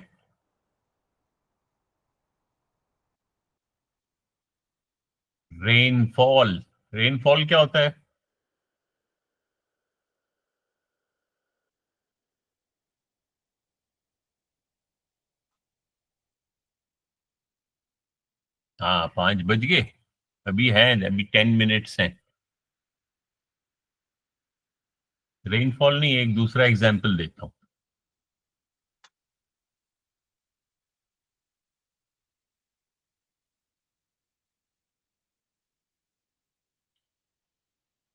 रेनफॉल। रेनफॉल क्या होता है? हाँ, 5 बज गए। अभी है, अभी 10 मिनट्स हैं। रेनफॉल नहीं, एक दूसरा एग्जाम्पल देता हूं।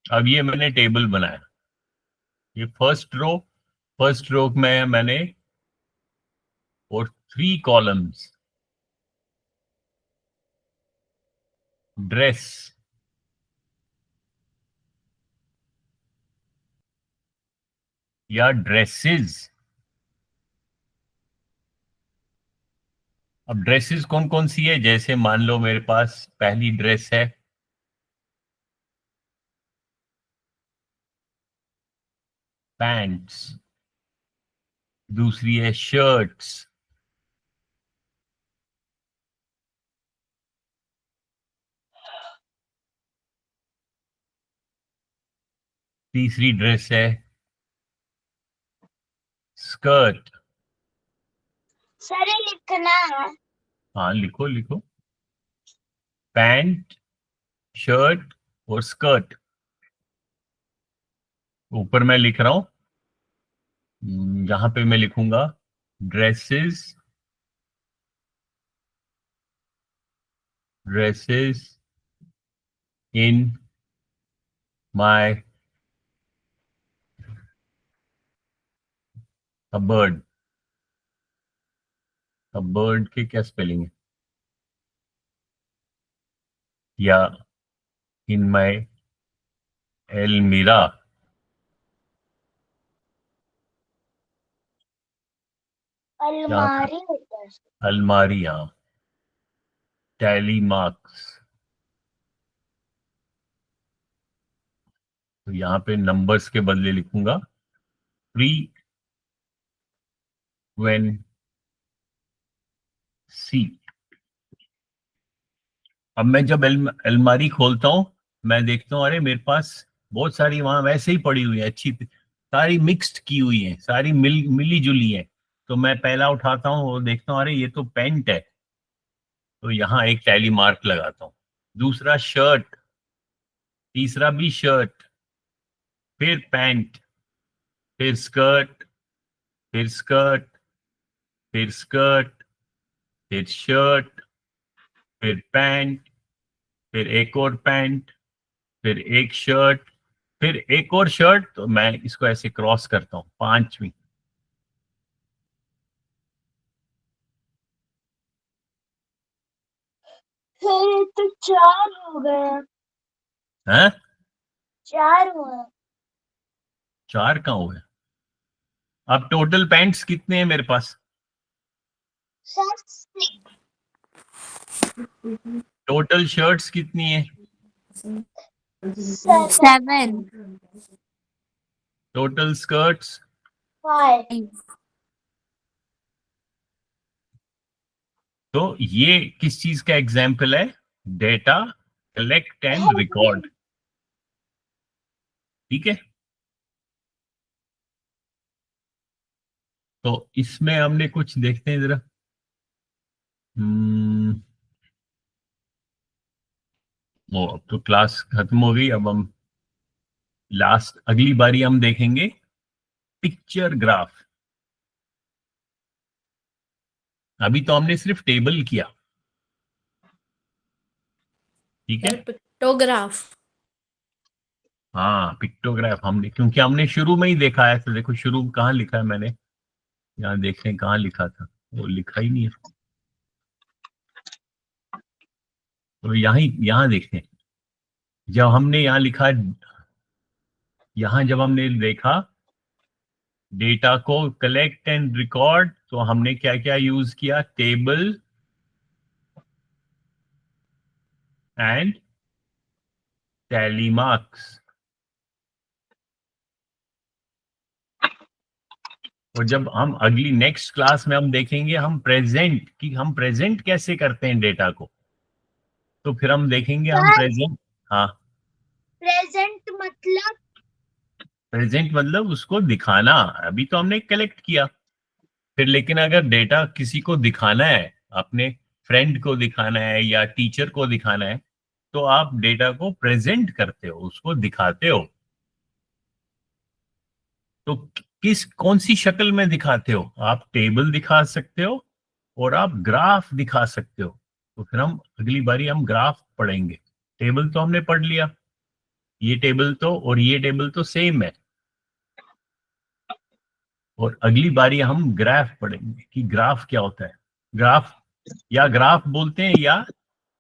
अब ये मैंने टेबल बनाया। ये फर्स्ट रो में मैंने और 3 कॉलम्स। ड्रेस, या ड्रेसेस। अब ड्रेसेस कौन कौन सी है? जैसे मान लो मेरे पास पहली ड्रेस है पैंट्स, दूसरी है शर्ट्स, तीसरी ड्रेस है स्कर्ट, सारे लिखना है। हाँ लिखो लिखो, पैंट, शर्ट और स्कर्ट। ऊपर मैं लिख रहा हूं, जहां पे मैं लिखूंगा dresses, dresses in my cupboard. Cupboard के क्या स्पेलिंग है? या इन माय एलमीरा। अलमारी होता है। अलमारी, हाँ, टैली मार्क्स। तो यहाँ पे नंबर्स के बदले लिखूंगा फ्रीक्वेंसी। अब मैं जब अलमारी खोलता हूँ, मैं देखता हूँ अरे मेरे पास बहुत सारी वहां वैसे ही पड़ी हुई है, अच्छी सारी मिक्स्ड की हुई है, सारी मिली जुली है। तो मैं पहला उठाता हूँ और देखता हूँ अरे ये तो पेंट है, तो यहाँ एक टैली मार्क लगाता हूँ। दूसरा शर्ट, तीसरा भी शर्ट, फिर पैंट, फिर स्कर्ट, फिर स्कर्ट, फिर स्कर्ट, फिर शर्ट, फिर पैंट, फिर एक और पैंट, फिर एक शर्ट, फिर एक और शर्ट। तो मैं इसको ऐसे क्रॉस करता हूं, पांचवी। फिर तो 4 हो गए। हैं? 4 हुए। 4 कहाँ हुए? अब टोटल पैंट्स कितने हैं मेरे पास? 6। टोटल शर्ट्स कितनी है? 7. Total skirts? 5। तो ये किस चीज का एग्जाम्पल है? Data collect and record. ठीक है, तो इसमें हमने कुछ देखते हैं जरा। वो अब तो क्लास खत्म हो गई, अब हम लास्ट अगली बारी हम देखेंगे पिक्चर ग्राफ। अभी तो हमने सिर्फ टेबल किया, ठीक है। पिक्टोग्राफ। हाँ पिक्टोग्राफ हमने, क्योंकि हमने शुरू में ही देखा है। तो देखो शुरू में कहाँ लिखा है मैंने, यहाँ देखें कहाँ लिखा था, वो लिखा ही नहीं है। तो यहाँ देखें, जब हमने यहाँ लिखा, यहाँ जब हमने देखा डेटा को कलेक्ट एंड रिकॉर्ड, तो हमने क्या क्या यूज किया? Table and tally marks. और जब हम अगली नेक्स्ट क्लास में हम देखेंगे हम प्रेजेंट, कि हम प्रेजेंट कैसे करते हैं डेटा को, तो फिर हम देखेंगे हम प्रेजेंट। हाँ, प्रेजेंट मतलब प्रेजेंट मतलब उसको दिखाना। अभी तो हमने कलेक्ट किया, फिर लेकिन अगर डेटा किसी को दिखाना है, अपने फ्रेंड को दिखाना है या टीचर को दिखाना है, तो आप डेटा को प्रेजेंट करते हो, उसको दिखाते हो। तो किस कौन सी शक्ल में दिखाते हो? आप टेबल दिखा सकते हो और आप ग्राफ दिखा सकते हो। तो फिर हम अगली बारी हम ग्राफ पढ़ेंगे। टेबल तो हमने पढ़ लिया, ये टेबल तो और ये टेबल तो सेम है। और अगली बारी हम ग्राफ पढ़ेंगे कि ग्राफ क्या होता है। ग्राफ या ग्राफ बोलते हैं या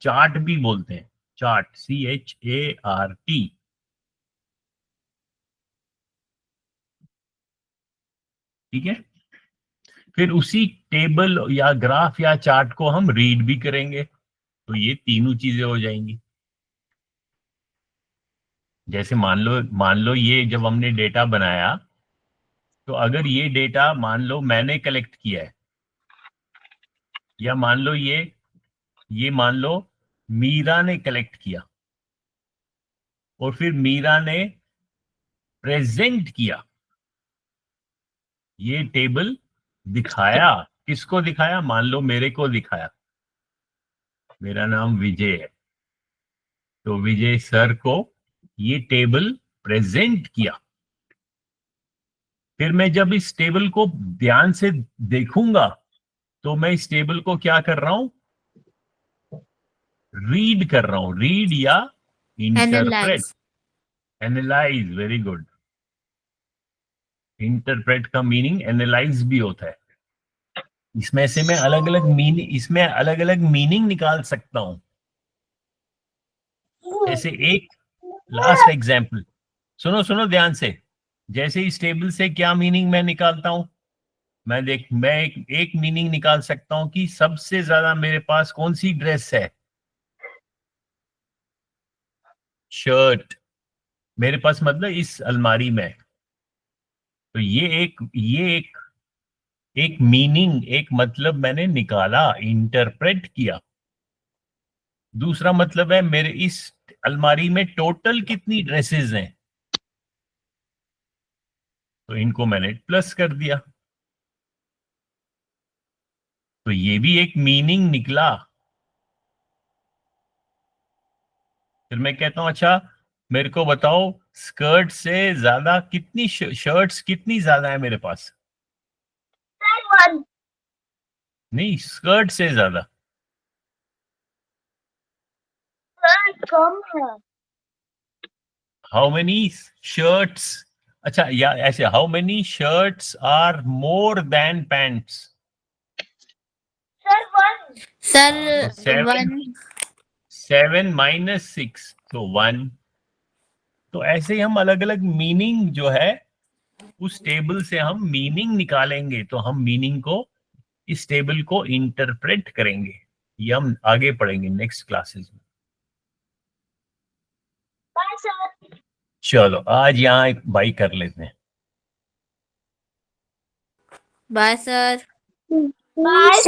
चार्ट भी बोलते हैं। Chart, CHART। ठीक है, फिर उसी टेबल या ग्राफ या चार्ट को हम रीड भी करेंगे। तो ये तीनों चीजें हो जाएंगी। जैसे मान लो ये जब हमने डेटा बनाया, तो अगर ये डेटा मान लो मैंने कलेक्ट किया है, या मान लो ये मान लो मीरा ने कलेक्ट किया, और फिर मीरा ने प्रेजेंट किया, ये टेबल दिखाया किसको दिखाया? मान लो मेरे को दिखाया, मेरा नाम विजय है, तो विजय सर को ये टेबल प्रेजेंट किया। फिर मैं जब इस टेबल को ध्यान से देखूंगा तो मैं इस टेबल को क्या कर रहा हूं? रीड कर रहा हूं। रीड या interpret. Analyse. Analyse, very good. Interpret का मीनिंग एनालाइज भी होता है। इसमें से मैं अलग अलग मीनिंग निकाल सकता हूं। जैसे एक लास्ट एग्जाम्पल, सुनो सुनो ध्यान से। जैसे इस टेबल से क्या मीनिंग मैं निकालता हूं? मैं एक मीनिंग निकाल सकता हूं कि सबसे ज्यादा मेरे पास कौन सी ड्रेस है? शर्ट। मेरे पास मतलब इस अलमारी में। तो एक मीनिंग, एक मतलब मैंने निकाला, इंटरप्रेट किया। दूसरा मतलब है मेरे इस अलमारी में टोटल कितनी ड्रेसेस हैं, तो इनको मैंने प्लस कर दिया। तो ये भी एक मीनिंग निकला। फिर मैं कहता हूं अच्छा मेरे को बताओ स्कर्ट से ज्यादा कितनी शर्ट्स कितनी ज्यादा है मेरे पास? नहीं, स्कर्ट से ज्यादा। कम है। हाउ मेनी शर्ट्स, अच्छा या ऐसे, how many shirts are more than pants? Sir seven. 1। 7 minus 6 तो 1। तो ऐसे ही हम अलग अलग मीनिंग जो है उस टेबल से हम मीनिंग निकालेंगे, तो हम मीनिंग को, इस टेबल को इंटरप्रेट करेंगे। ये हम आगे पढ़ेंगे नेक्स्ट क्लासेस में। चलो आज यहाँ एक बाई कर लेते हैं। Bye sir. बाय।